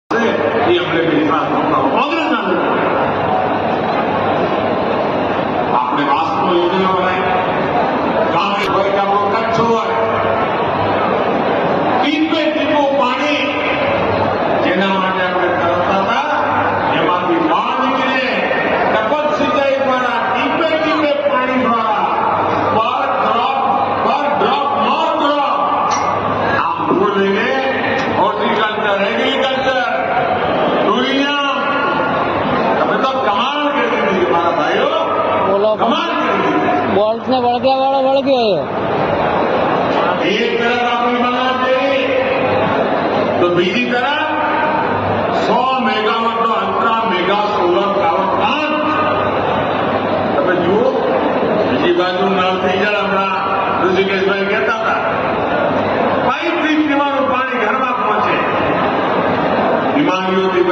એ અમને વિશ્વાસ કોંગ્રેસના લોકો આપણે વાસ્તવ યોજના બનાવી કાંગ્રેસ હોય કે આપણો કચ્છ હોય ટીપે ટીપું પાણી જેના માટે આપણે તરસતા હતા એમાંથી બહાર નીકળીને ટપક સિંચાઈ દ્વારા ટીપે ટીપે પાણી દ્વારા પર ડ્રોપ મોર ડ્રોપ આ મૂળ લઈને હોર્ટિકલ્ચર એગ્રીકલ્ચર ટુરિઝમ તમે તો કમાલ કરી દીધી મારા ભાઈઓ કમાલ કરી દીધી બોલ્ટ ને વળગ્યા વાળો વળગ્યો એક તરફ આપણી બનાવતી તો બીજી તરફ 100 મેગાવોટનો ultra mega solar power plant તમે જુઓ બીજી બાજુ નળ થઈ જાય હમણાં ઋષિકેશભાઈ કહેતા હતા પાઇપથી પીવાનું પાણી ઘરમાં પહોંચે બીમારીઓથી